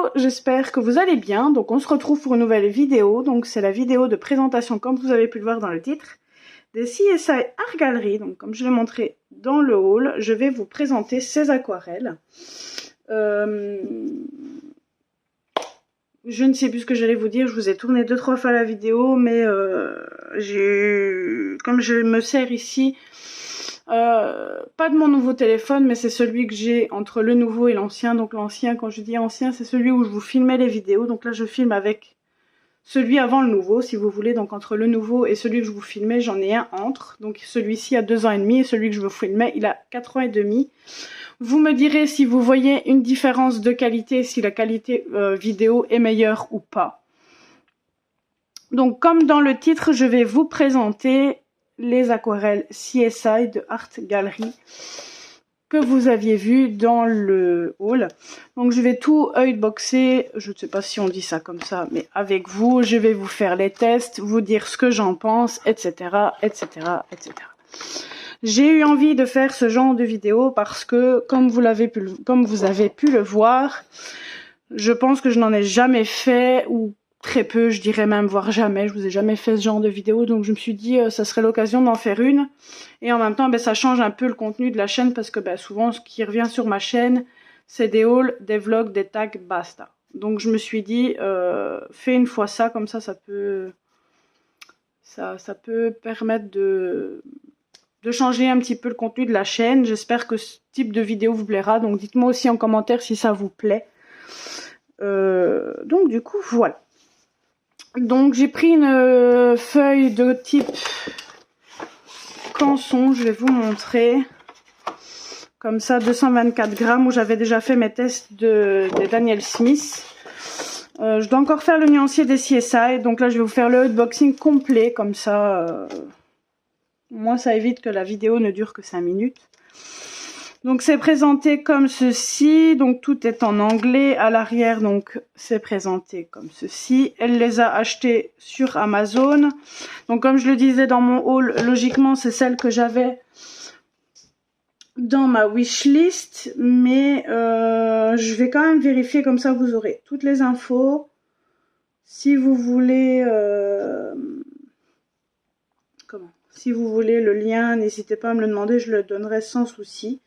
Bonjour, j'espère que vous allez bien. Donc on se retrouve pour une nouvelle vidéo. Donc c'est la vidéo de présentation, comme vous avez pu le voir dans le titre, des CSI Art Gallery. Donc comme je l'ai montré dans le haul, je vais vous présenter ces aquarelles. Je ne sais plus ce que j'allais vous dire, je vous ai tourné 2-3 fois la vidéo, mais comme je me sers ici, pas de mon nouveau téléphone, mais c'est celui que j'ai entre le nouveau et l'ancien. Donc l'ancien, quand je dis ancien, c'est celui où je vous filmais les vidéos. Donc là, je filme avec celui avant le nouveau, si vous voulez. Donc entre le nouveau et celui que je vous filmais, j'en ai un entre. Donc celui-ci a 2 ans et demi et celui que je vous filmais, il a 4 ans et demi. Vous me direz si vous voyez une différence de qualité, si la qualité vidéo est meilleure ou pas. Donc comme dans le titre, je vais vous présenter les aquarelles CSI de Art Gallery que vous aviez vu dans le haul. Donc je vais tout œil-boxer, je ne sais pas si on dit ça comme ça, mais avec vous, je vais vous faire les tests, vous dire ce que j'en pense, etc., etc., etc. J'ai eu envie de faire ce genre de vidéo parce que, comme vous avez pu le voir, je pense que je n'en ai jamais fait, ou très peu, je dirais même, voire jamais. Je vous ai jamais fait ce genre de vidéo, donc je me suis dit ça serait l'occasion d'en faire une. Et en même temps, ça change un peu le contenu de la chaîne parce que souvent, ce qui revient sur ma chaîne, c'est des hauls, des vlogs, des tags, basta. Donc je me suis dit, fais une fois ça, comme ça peut permettre de changer un petit peu le contenu de la chaîne. J'espère que ce type de vidéo vous plaira. Donc dites-moi aussi en commentaire si ça vous plaît. Donc du coup, voilà. Donc j'ai pris une feuille de type canson, je vais vous montrer. Comme ça, 224 grammes, où j'avais déjà fait mes tests de Daniel Smith. Je dois encore faire le nuancier des CSI. Donc là, je vais vous faire le unboxing complet. Comme ça, moi, ça évite que la vidéo ne dure que 5 minutes. Donc c'est présenté comme ceci, donc tout est en anglais. À l'arrière, donc c'est présenté comme ceci. Elle les a achetés sur Amazon. Donc comme je le disais dans mon haul, logiquement c'est celle que j'avais dans ma wishlist, mais je vais quand même vérifier, comme ça vous aurez toutes les infos. Si vous voulez si vous voulez le lien, n'hésitez pas à me le demander, je le donnerai sans souci.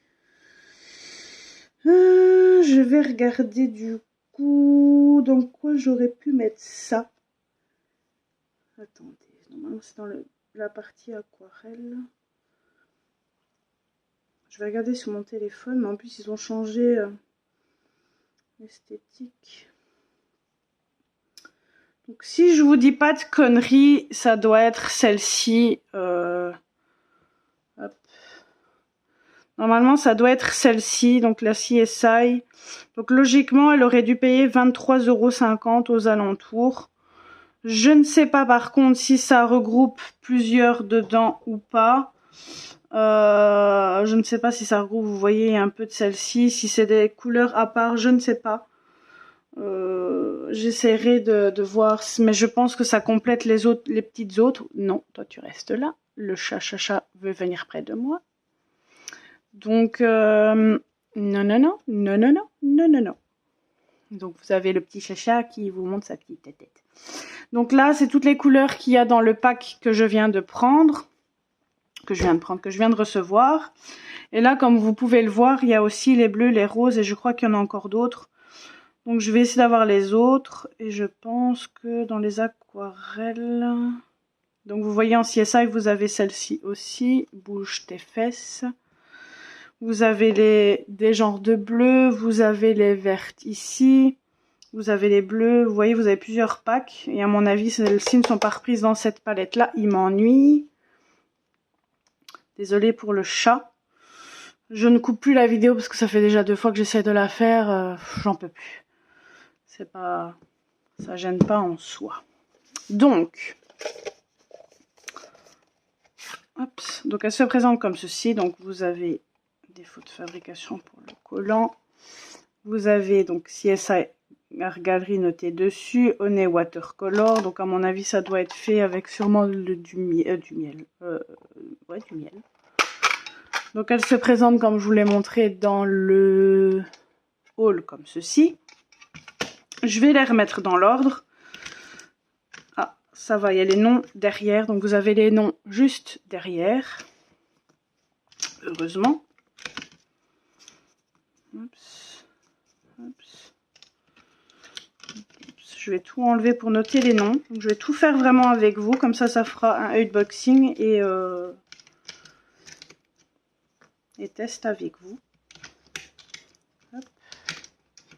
Je vais regarder du coup dans quoi j'aurais pu mettre ça. Attendez, normalement c'est dans la partie aquarelle. Je vais regarder sur mon téléphone, mais en plus ils ont changé l'esthétique. Donc si je vous dis pas de conneries, ça doit être celle-ci. Normalement, ça doit être celle-ci, donc la CSI. Donc logiquement, elle aurait dû payer 23,50 € aux alentours. Je ne sais pas par contre si ça regroupe plusieurs dedans ou pas. Je ne sais pas si ça regroupe, vous voyez, un peu de celle-ci. Si c'est des couleurs à part, je ne sais pas. J'essaierai de voir, mais je pense que ça complète les petites autres. Non, toi tu restes là. Le chat veut venir près de moi. Donc, non. Donc, vous avez le petit chacha qui vous montre sa petite tête. Donc là, c'est toutes les couleurs qu'il y a dans le pack que je viens de prendre. Que je viens de recevoir. Et là, comme vous pouvez le voir, il y a aussi les bleus, les roses, et je crois qu'il y en a encore d'autres. Donc, je vais essayer d'avoir les autres. Et je pense que dans les aquarelles... Donc, vous voyez en CSI, vous avez celle-ci aussi. Bouge tes fesses. Vous avez des genres de bleus, vous avez les vertes ici, vous avez les bleus, vous voyez, vous avez plusieurs packs. Et à mon avis, celles-ci ne sont pas reprises dans cette palette-là. Il m'ennuie. Désolée pour le chat. Je ne coupe plus la vidéo parce que ça fait déjà 2 fois que j'essaie de la faire. J'en peux plus. C'est pas... Ça gêne pas en soi. Donc... Hop. Donc elle se présente comme ceci. Donc vous avez... défaut de fabrication pour le collant. Vous avez donc CSI Art Gallery noté dessus, Honey Watercolor. Donc à mon avis ça doit être fait avec sûrement du miel. Ouais, du miel. Donc elle se présente comme je vous l'ai montré dans le haul comme ceci. Je vais les remettre dans l'ordre. Ah, ça va, il y a les noms derrière. Donc vous avez les noms juste derrière. Heureusement. Oups. Oups. Je vais tout enlever pour noter les noms. Donc, je vais tout faire vraiment avec vous. Comme ça fera un unboxing et test avec vous. Hop.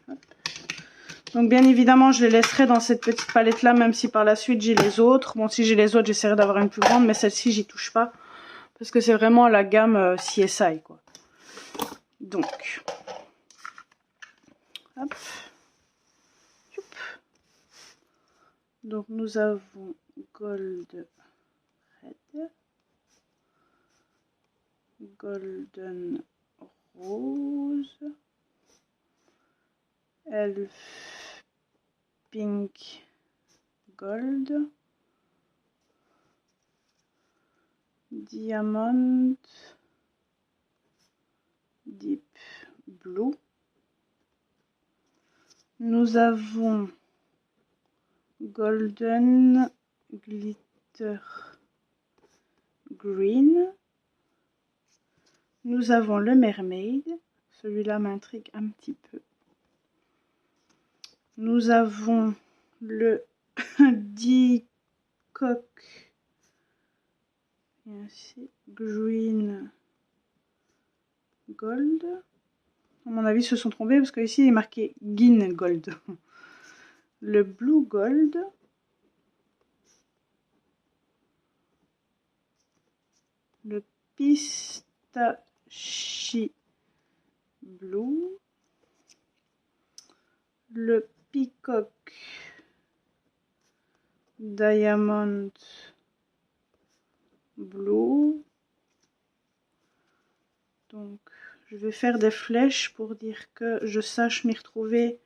Hop. Donc bien évidemment, je les laisserai dans cette petite palette là, même si par la suite j'ai les autres. Bon, si j'ai les autres, j'essaierai d'avoir une plus grande, mais celle-ci, j'y touche pas. Parce que c'est vraiment la gamme CSI, quoi. Donc, hop. Donc nous avons Gold Red, Golden Rose, Elf Pink Gold, Diamond Deep Blue. Nous avons Golden Glitter Green. Nous avons le Mermaid. Celui-là m'intrigue un petit peu. Nous avons le Deacock Green Gold. À mon avis, ils se sont trompés parce qu'ici il est marqué Gin Gold. Le Blue Gold. Le Pistachi Blue. Le Peacock Diamond Blue. Donc, je vais faire des flèches pour dire que je sache m'y retrouver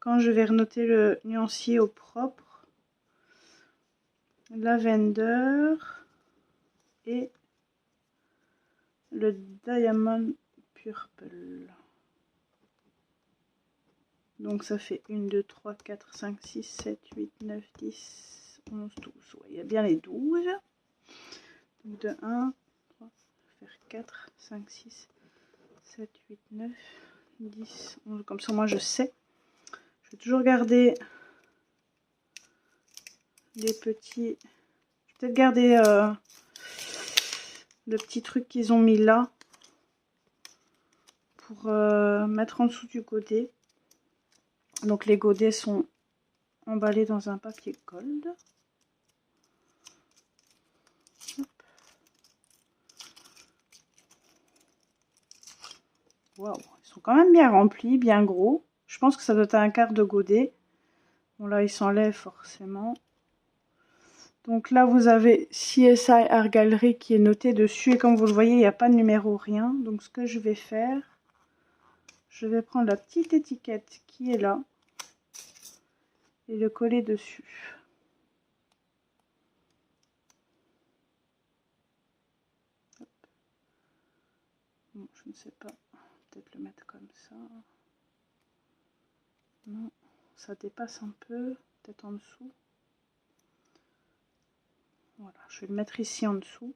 quand je vais renoter le nuancier au propre. Lavender et le Diamond Purple. Donc ça fait 1, 2, 3, 4, 5, 6, 7, 8, 9, 10, 11, 12. Ouais, il y a bien les 12. Donc de 1, 3, je vais faire 4, 5, 6, 7, 8, 9, 10, 11. Comme ça, moi je sais. Je vais toujours garder les petits. Je vais peut-être garder le petit truc qu'ils ont mis là pour mettre en dessous du godet. Donc les godets sont emballés dans un papier gold. Waouh, ils sont quand même bien remplis, bien gros. Je pense que ça doit être un quart de godet. Bon là, il s'enlève forcément. Donc là, vous avez CSI Art Gallery qui est noté dessus. Et comme vous le voyez, il n'y a pas de numéro, rien. Donc ce que je vais faire, je vais prendre la petite étiquette qui est là et le coller dessus. Hop. Bon, je ne sais pas, peut-être le mettre comme ça. Non, ça dépasse un peu, peut-être en dessous. Voilà, je vais le mettre ici en dessous.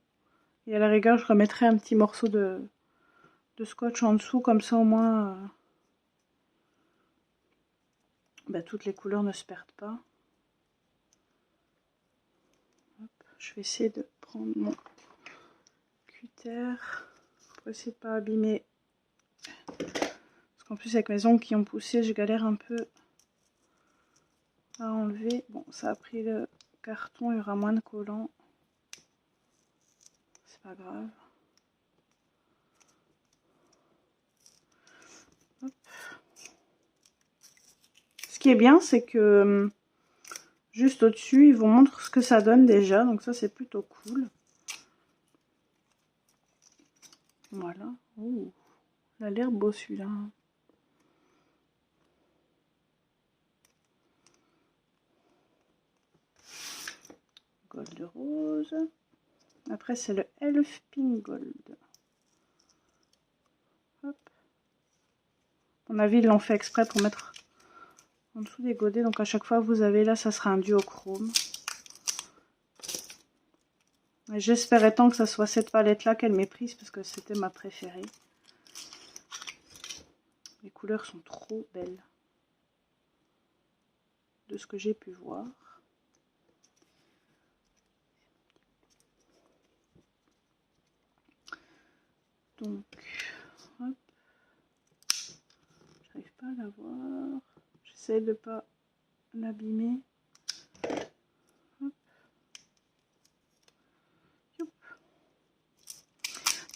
Et à la rigueur, je remettrai un petit morceau de scotch en dessous, comme ça au moins toutes les couleurs ne se perdent pas. Hop, je vais essayer de prendre mon cutter pour essayer de ne pas abîmer. Parce qu'en plus avec mes ongles qui ont poussé, je galère un peu à enlever. Bon, ça a pris le carton, il y aura moins de collants. C'est pas grave. Hop. Ce qui est bien, c'est que juste au-dessus, ils vous montrent ce que ça donne déjà. Donc ça, c'est plutôt cool. Voilà. Oh, il a l'air beau celui-là. Gold rose. Après, c'est le Elf Pink Gold. Hop. À mon avis, ils l'ont fait exprès pour mettre En dessous des godets, donc à chaque fois vous avez là, ça sera un duochrome. J'espérais tant que ça soit cette palette là qu'elle m'ait prise parce que c'était ma préférée. Les couleurs sont trop belles de ce que j'ai pu voir. Donc, hop, j'arrive pas à la voir. J'essaie de pas l'abîmer.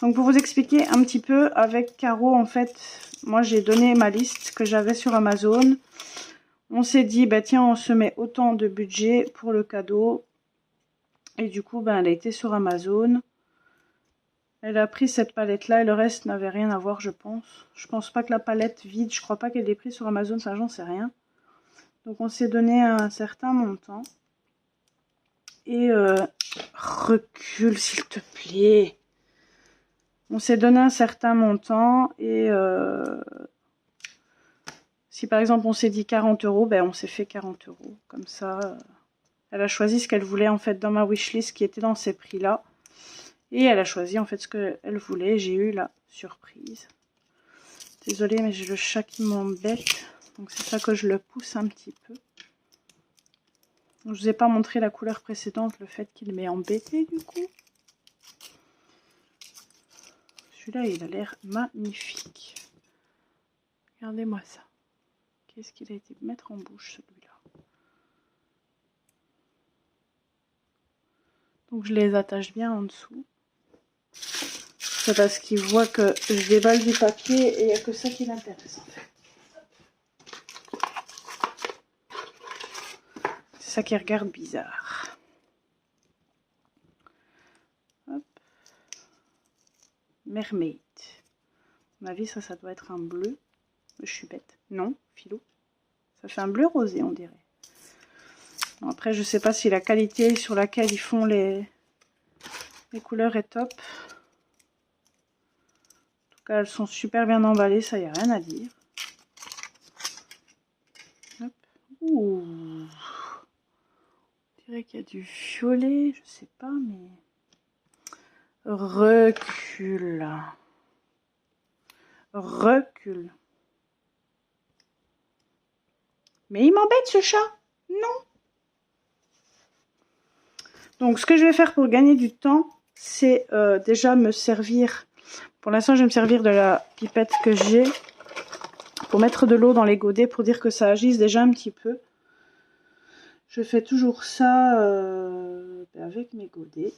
Donc pour vous expliquer un petit peu, avec Caro, en fait, moi j'ai donné ma liste que j'avais sur Amazon. On s'est dit, bah tiens, on se met autant de budget pour le cadeau. Et du coup, ben, elle a été sur Amazon. Elle a pris cette palette-là et le reste n'avait rien à voir, je pense. Je pense pas que la palette vide, je crois pas qu'elle ait pris sur Amazon, ça j'en sais rien. Donc on s'est donné un certain montant. Et recule s'il te plaît. On s'est donné un certain montant et si par exemple on s'est dit 40 €, ben on s'est fait 40 €. Comme ça, elle a choisi ce qu'elle voulait en fait dans ma wishlist qui était dans ces prix-là. Et elle a choisi en fait ce qu'elle voulait. J'ai eu la surprise. Désolée mais j'ai le chat qui m'embête. Donc c'est ça que je le pousse un petit peu. Je vous ai pas montré la couleur précédente, le fait qu'il m'ait embêté du coup. Celui-là il a l'air magnifique. Regardez-moi ça. Qu'est-ce qu'il a été mettre en bouche celui-là. Donc je les attache bien en dessous. C'est parce qu'il voit que je déballe du papier et il n'y a que ça qui l'intéresse en fait. C'est ça qui regarde bizarre. Hop. Mermaid. À mon avis, ça doit être un bleu. Je suis bête. Non, philo. Ça fait un bleu rosé, on dirait. Bon, après, je sais pas si la qualité sur laquelle ils font les couleurs est top. En tout cas, elles sont super bien emballées, ça y a rien à dire. Hop. Ouh. Je dirais qu'il y a du violet, je sais pas, mais... Recule. Recule. Mais il m'embête ce chat. Non. Donc ce que je vais faire pour gagner du temps, c'est déjà me servir. Pour l'instant, je vais me servir de la pipette que j'ai pour mettre de l'eau dans les godets pour dire que ça agisse déjà un petit peu. Je fais toujours ça avec mes godets.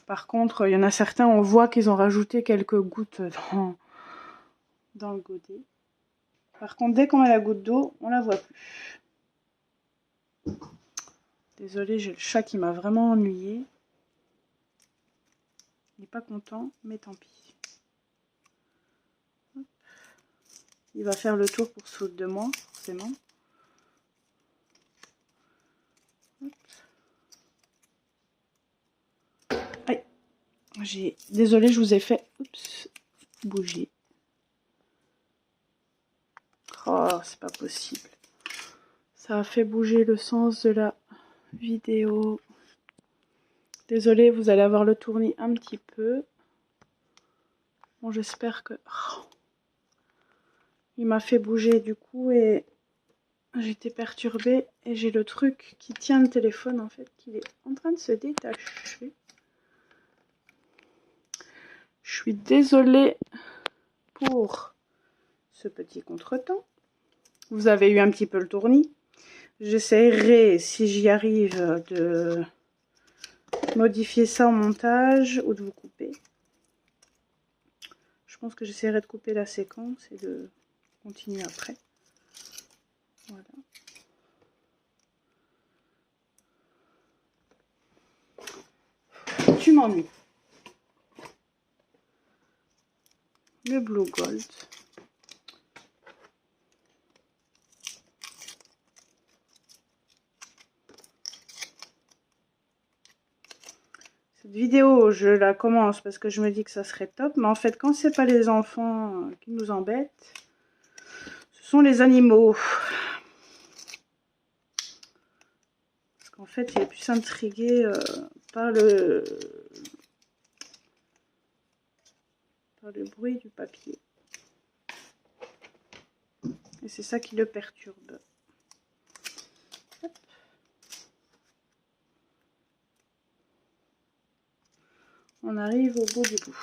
Par contre, il y en a certains, on voit qu'ils ont rajouté quelques gouttes dans le godet. Par contre, dès qu'on met la goutte d'eau, on la voit plus. Désolée, j'ai le chat qui m'a vraiment ennuyée. Il n'est pas content, mais tant pis. Il va faire le tour pour se foutre de moi, forcément. Aïe. Désolée, je vous ai fait bouger. Oh, c'est pas possible. Ça a fait bouger le sens de la vidéo. Désolée, vous allez avoir le tournis un petit peu. Bon, j'espère que... Oh. Il m'a fait bouger du coup et j'étais perturbée. Et j'ai le truc qui tient le téléphone en fait, qui est en train de se détacher. Je suis désolée pour ce petit contretemps. Vous avez eu un petit peu le tournis. J'essaierai, si j'y arrive, de modifier ça au montage ou de vous couper. Je pense que j'essaierai de couper la séquence et de continuer après. Voilà. Tu m'ennuies. Le Blue Gold. Cette vidéo, je la commence parce que je me dis que ça serait top. Mais en fait, quand c'est pas les enfants qui nous embêtent, ce sont les animaux. qu'en fait, il est plus intrigué par le bruit du papier. Et c'est ça qui le perturbe. Hop. On arrive au bout du bout.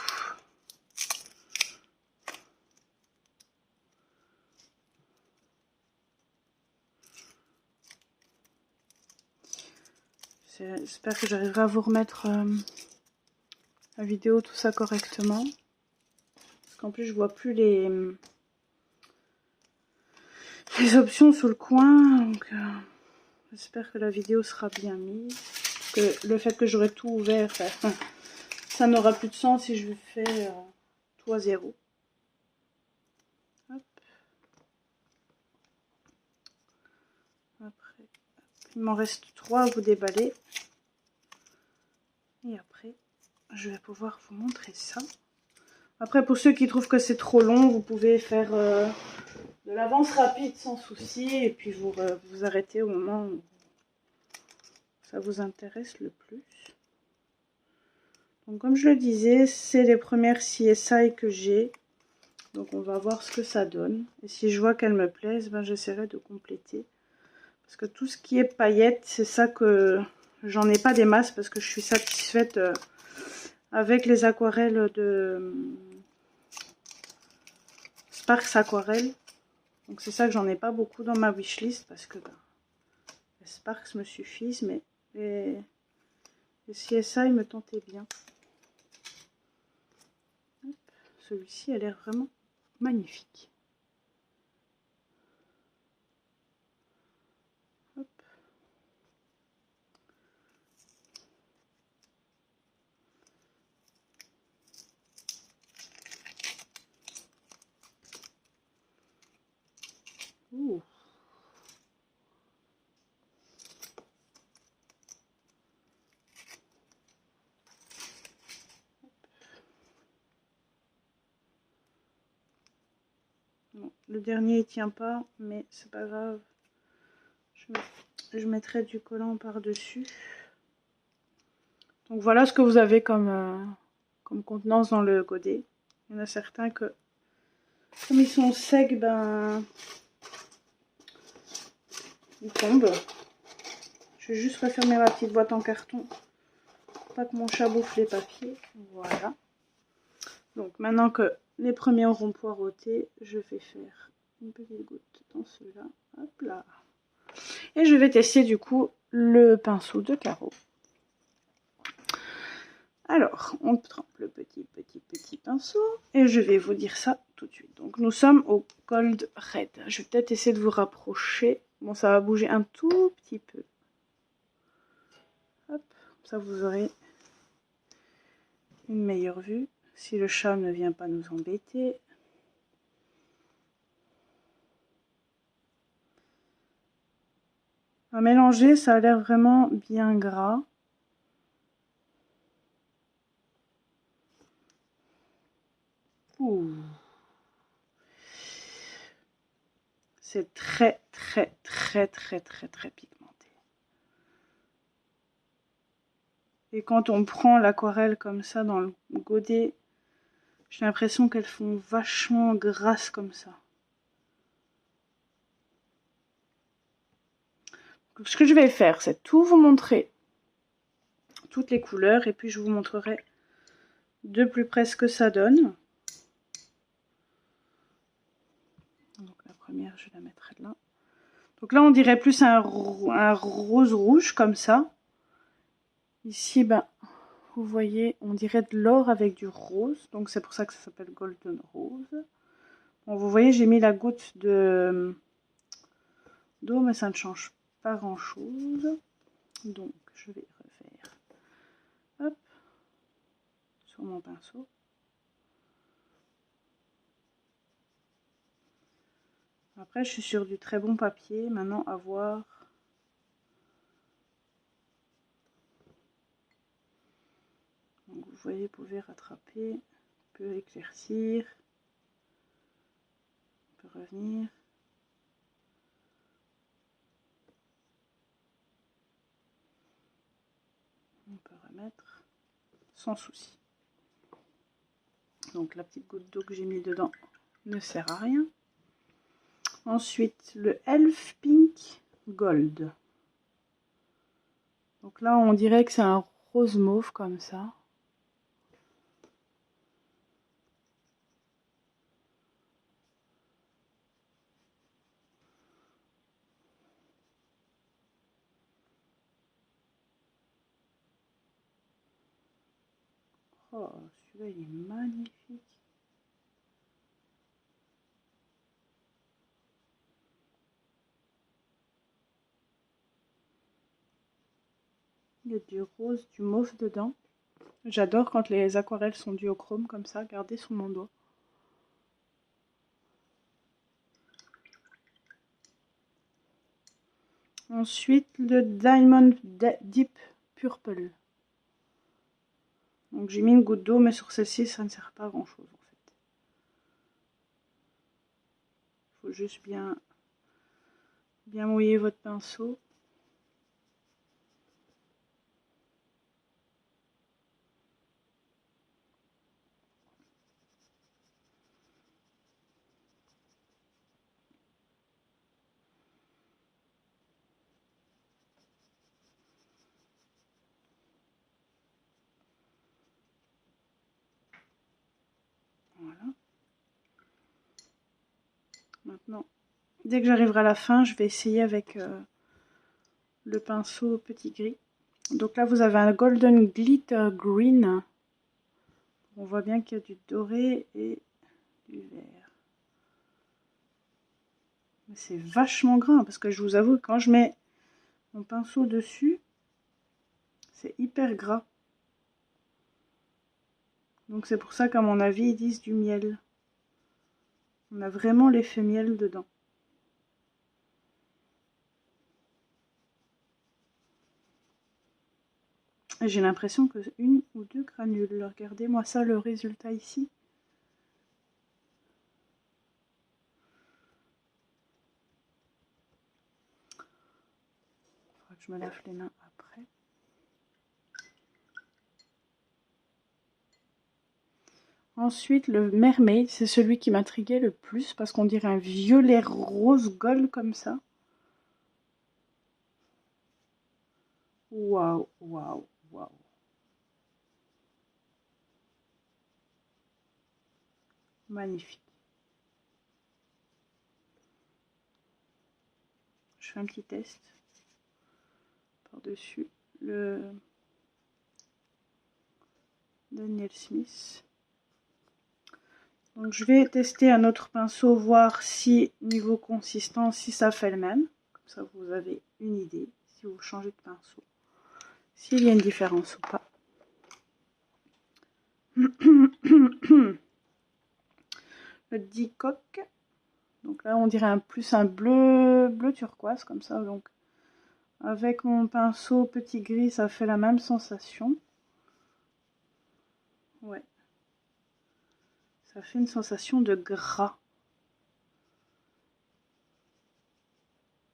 J'espère que j'arriverai à vous remettre la vidéo, tout ça correctement. Parce qu'en plus, je vois plus les options sous le coin. Donc, j'espère que la vidéo sera bien mise. Parce que le fait que j'aurai tout ouvert, ça n'aura plus de sens si je fais tout à zéro. Hop. Après, il m'en reste 3 à vous déballer. Et après, je vais pouvoir vous montrer ça. Après, pour ceux qui trouvent que c'est trop long, vous pouvez faire de l'avance rapide sans souci. Et puis vous arrêtez au moment où ça vous intéresse le plus. Donc comme je le disais, c'est les premières CSI que j'ai. Donc on va voir ce que ça donne. Et si je vois qu'elles me plaisent, ben, j'essaierai de compléter. Parce que tout ce qui est paillettes, c'est ça que j'en ai pas des masses. Parce que je suis satisfaite avec les aquarelles de Sparks Aquarelle. Donc c'est ça que j'en ai pas beaucoup dans ma wishlist. Parce que ben, les Sparks me suffisent. Mais les CSI me tentaient bien. Celui-ci a l'air vraiment magnifique. Hop. Ouh. Bon, le dernier il tient pas, mais c'est pas grave. Je mettrai du collant par dessus. Donc voilà ce que vous avez comme contenance dans le godet. Il y en a certains que, comme ils sont secs, ben ils tombent. Je vais juste refermer ma petite boîte en carton pour pas que mon chat bouffe les papiers. Voilà. Donc maintenant que les premiers auront poireauté, je vais faire une petite goutte dans ceux-là. Hop là. Et je vais tester du coup le pinceau de carreau. Alors, on trempe le petit pinceau et je vais vous dire ça tout de suite. Donc nous sommes au Gold Red. Je vais peut-être essayer de vous rapprocher. Bon, ça va bouger un tout petit peu. Hop, ça vous aurez une meilleure vue. Si le chat ne vient pas nous embêter. À mélanger, ça a l'air vraiment bien gras. Ouh. C'est très pigmenté. Et quand on prend l'aquarelle comme ça dans le godet, j'ai l'impression qu'elles font vachement grasses comme ça. Donc, ce que je vais faire, c'est tout vous montrer, toutes les couleurs, et puis je vous montrerai de plus près ce que ça donne. Donc la première, je la mettrai là. Donc là, on dirait plus un rose rouge comme ça. Ici, ben, vous voyez, on dirait de l'or avec du rose. Donc c'est pour ça que ça s'appelle Golden Rose. Bon, vous voyez, j'ai mis la goutte d'eau, mais ça ne change pas grand chose. Donc je vais refaire, hop, sur mon pinceau. Après, je suis sur du très bon papier. Maintenant, à voir. Donc, vous voyez, vous pouvez rattraper, un peu éclaircir, on peut revenir. mettre sans souci. Donc la petite goutte d'eau que j'ai mis dedans ne sert à rien. Ensuite, le Elf Pink Gold. Donc là, on dirait que c'est un rose mauve comme ça. Oh, celui-là, il est magnifique. Il y a du rose, du mauve dedans. J'adore quand les aquarelles sont duochromes comme ça, regardez sur mon doigt. Ensuite, le Diamond Deep Purple. Donc j'ai mis une goutte d'eau, mais sur celle-ci, ça ne sert pas à grand chose en fait. Il faut juste bien mouiller votre pinceau. Voilà. Maintenant, dès que j'arriverai à la fin, je vais essayer avec le pinceau petit gris. Donc là, vous avez un Golden Glitter Green. On voit bien qu'il y a du doré et du vert. Mais c'est vachement gras, parce que je vous avoue, quand je mets mon pinceau dessus, c'est hyper gras. Donc c'est pour ça qu'à mon avis, ils disent du miel. On a vraiment l'effet miel dedans. J'ai l'impression que une ou deux granules. Regardez-moi ça, le résultat ici. Il faudra que je me lave les mains après. Ensuite, le Mermaid, c'est celui qui m'intriguait le plus parce qu'on dirait un violet rose gold comme ça. Waouh, waouh, waouh. Magnifique. Je fais un petit test par-dessus le Daniel Smith. Donc je vais tester un autre pinceau, voir si niveau consistance, si ça fait le même. Comme ça vous avez une idée, si vous changez de pinceau, s'il y a une différence ou pas. Le Dicoc. Donc là on dirait plus un bleu turquoise comme ça. Donc avec mon pinceau petit gris, ça fait la même sensation. Ouais. Ça fait une sensation de gras.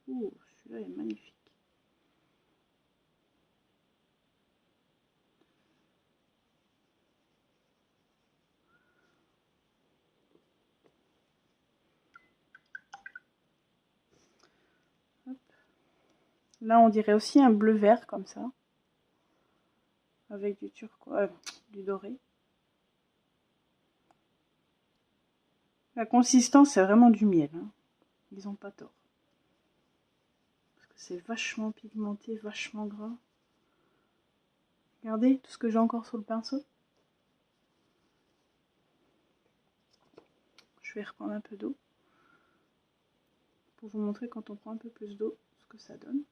Ouh, celui-là est magnifique. Hop. Là, on dirait aussi un bleu-vert comme ça. Avec du turquoise, du doré. La consistance, c'est vraiment du miel. Hein. Ils n'ont pas tort. Parce que c'est vachement pigmenté, vachement gras. Regardez tout ce que j'ai encore sur le pinceau. Je vais reprendre un peu d'eau. Pour vous montrer quand on prend un peu plus d'eau, ce que ça donne.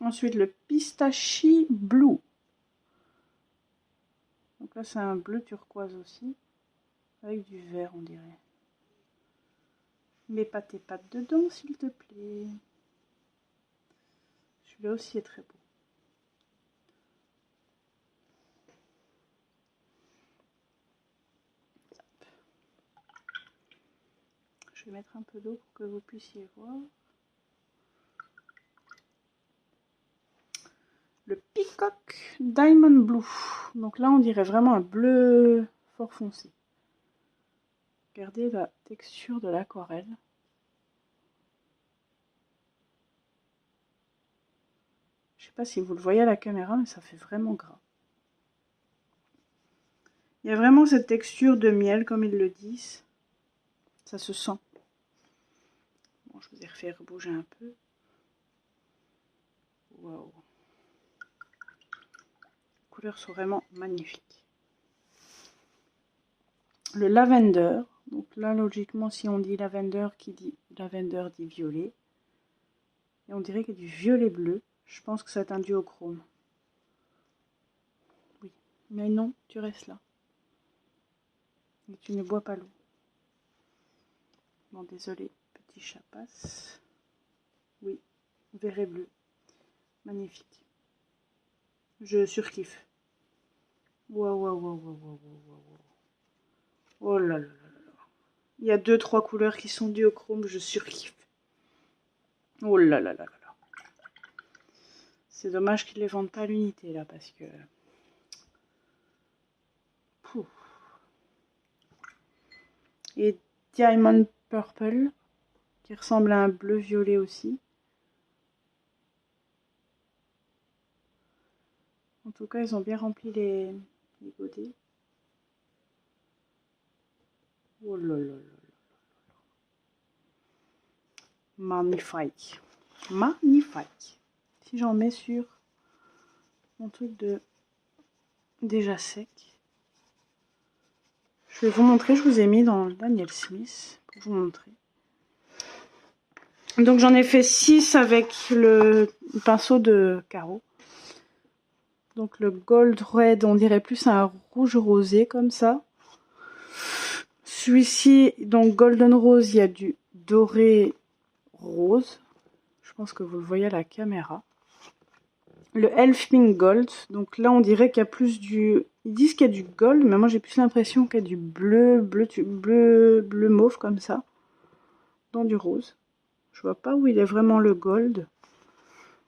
Ensuite, le Pistachi Blue. Donc là, c'est un bleu turquoise aussi. Avec du vert, on dirait. Mets pas tes pattes dedans, s'il te plaît. Celui-là aussi est très beau. Je vais mettre un peu d'eau pour que vous puissiez voir. Peacock Diamond Blue. Donc là, on dirait vraiment un bleu fort foncé. Regardez la texture de l'aquarelle. Je sais pas si vous le voyez à la caméra, mais ça fait vraiment gras. Il y a vraiment cette texture de miel, comme ils le disent. Ça se sent. Bon, je vous ai refait rebouger un peu. Waouh. Les couleurs sont vraiment magnifiques. Le lavender. Donc là, logiquement, si on dit lavender, qui dit lavender dit violet. Et on dirait qu'il y a du violet bleu. Je pense que c'est un duochrome. Oui, mais non, tu restes là. Et tu ne bois pas l'eau. Bon, désolé, petit chat passe. Oui, vert et bleu. Magnifique. Je surkiffe. Waouh, waouh, waouh, waouh, waouh, waouh. Oh là là là là. Il y a 2-3 couleurs qui sont duochrome, je surkiffe. Oh là là là là là. C'est dommage qu'ils ne les vendent pas à l'unité là, parce que... Pouf. Et Diamond Purple, qui ressemble à un bleu violet aussi. En tout cas, ils ont bien rempli les godets. Oh là là là là. Magnifique. Magnifique. Si j'en mets sur mon truc de déjà sec. Je vais vous montrer, je vous ai mis dans Daniel Smith pour vous montrer. Donc j'en ai fait 6 avec le pinceau de carreau. Donc le gold red, on dirait plus un rouge rosé comme ça. Celui-ci, donc golden rose, il y a du doré rose. Je pense que vous le voyez à la caméra. Le Elf Pink Gold, donc là on dirait qu'il y a plus du... Ils disent qu'il y a du gold, mais moi j'ai plus l'impression qu'il y a du bleu mauve comme ça, dans du rose. Je vois pas où il est vraiment le gold.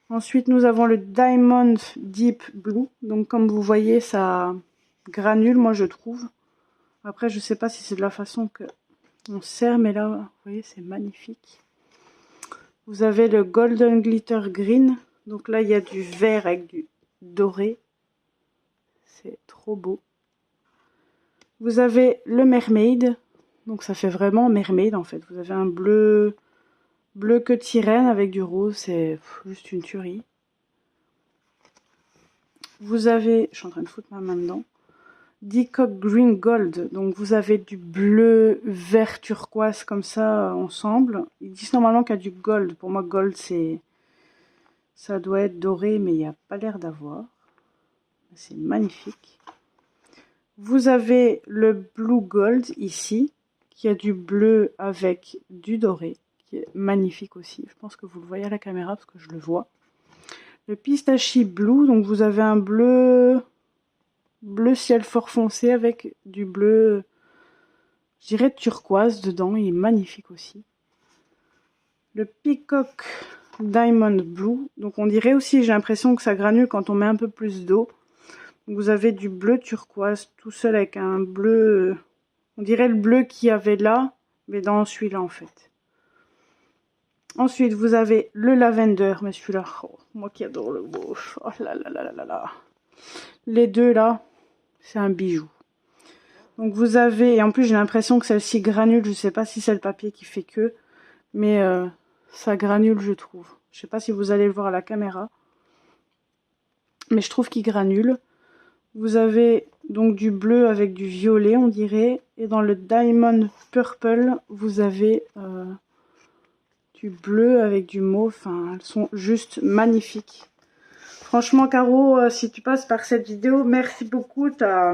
Ensuite nous avons le Diamond Deep Blue, donc comme vous voyez ça granule moi je trouve. Après je sais pas si c'est de la façon que on sert, mais là vous voyez c'est magnifique. Vous avez le Golden Glitter Green. Donc là, il y a du vert avec du doré. C'est trop beau. Vous avez le Mermaid. Donc ça fait vraiment Mermaid en fait. Vous avez un bleu que de sirène avec du rose. C'est juste une tuerie. Vous avez... Je suis en train de foutre ma main dedans. Peacock Green Gold. Donc vous avez du bleu, vert, turquoise comme ça ensemble. Ils disent normalement qu'il y a du gold. Pour moi, gold c'est... Ça doit être doré, mais il n'y a pas l'air d'avoir. C'est magnifique. Vous avez le Blue Gold ici, qui a du bleu avec du doré, qui est magnifique aussi. Je pense que vous le voyez à la caméra parce que je le vois. Le Pistachie Blue, donc vous avez un bleu ciel fort foncé avec du bleu, je dirais turquoise dedans. Il est magnifique aussi. Le Peacock Diamond Blue, donc on dirait aussi, j'ai l'impression que ça granule quand on met un peu plus d'eau. Vous avez du bleu turquoise tout seul avec un bleu, on dirait le bleu qu'il y avait là, mais dans celui-là en fait. Ensuite vous avez le lavender, mais celui-là, oh, moi qui adore le beau, oh là là là là là. Les deux là, c'est un bijou. Donc vous avez, et en plus j'ai l'impression que celle-ci granule, je sais pas si c'est le papier qui fait que, mais ça granule je trouve. Je sais pas si vous allez le voir à la caméra, mais je trouve qu'il granule. Vous avez donc du bleu avec du violet on dirait, et dans le Diamond Purple vous avez du bleu avec du mauve. Enfin elles sont juste magnifiques. Franchement Caro, si tu passes par cette vidéo, merci beaucoup, t'as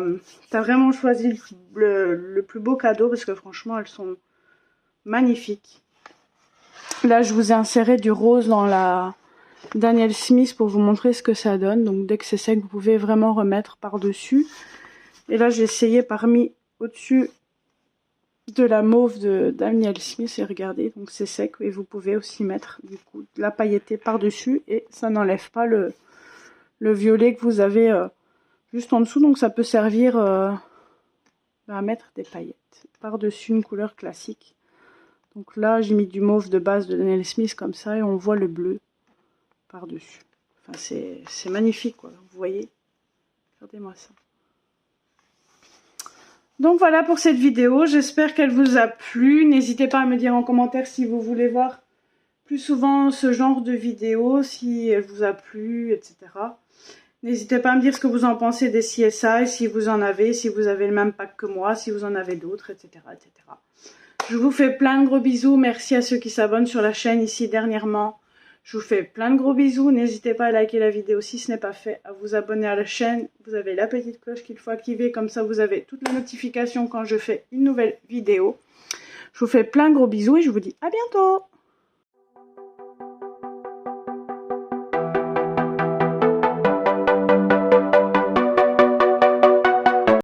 vraiment choisi le plus beau cadeau parce que franchement elles sont magnifiques. Là je vous ai inséré du rose dans la Daniel Smith pour vous montrer ce que ça donne. Donc dès que c'est sec vous pouvez vraiment remettre par dessus. Et là j'ai essayé parmi au-dessus de la mauve de Daniel Smith et regardez, donc c'est sec et vous pouvez aussi mettre du coup de la pailletée par dessus et ça n'enlève pas le le violet que vous avez juste en dessous. Donc ça peut servir à mettre des paillettes par-dessus une couleur classique. Donc là, j'ai mis du mauve de base de Daniel Smith comme ça et on voit le bleu par-dessus. Enfin, c'est magnifique, quoi. Vous voyez? Regardez-moi ça. Donc voilà pour cette vidéo. J'espère qu'elle vous a plu. N'hésitez pas à me dire en commentaire si vous voulez voir plus souvent ce genre de vidéo, si elle vous a plu, etc. N'hésitez pas à me dire ce que vous en pensez des CSI, si vous en avez, si vous avez le même pack que moi, si vous en avez d'autres, etc., etc. Je vous fais plein de gros bisous. Merci à ceux qui s'abonnent sur la chaîne ici dernièrement. Je vous fais plein de gros bisous. N'hésitez pas à liker la vidéo si ce n'est pas fait, à vous abonner à la chaîne. Vous avez la petite cloche qu'il faut activer. Comme ça, vous avez toutes les notifications quand je fais une nouvelle vidéo. Je vous fais plein de gros bisous et je vous dis à bientôt.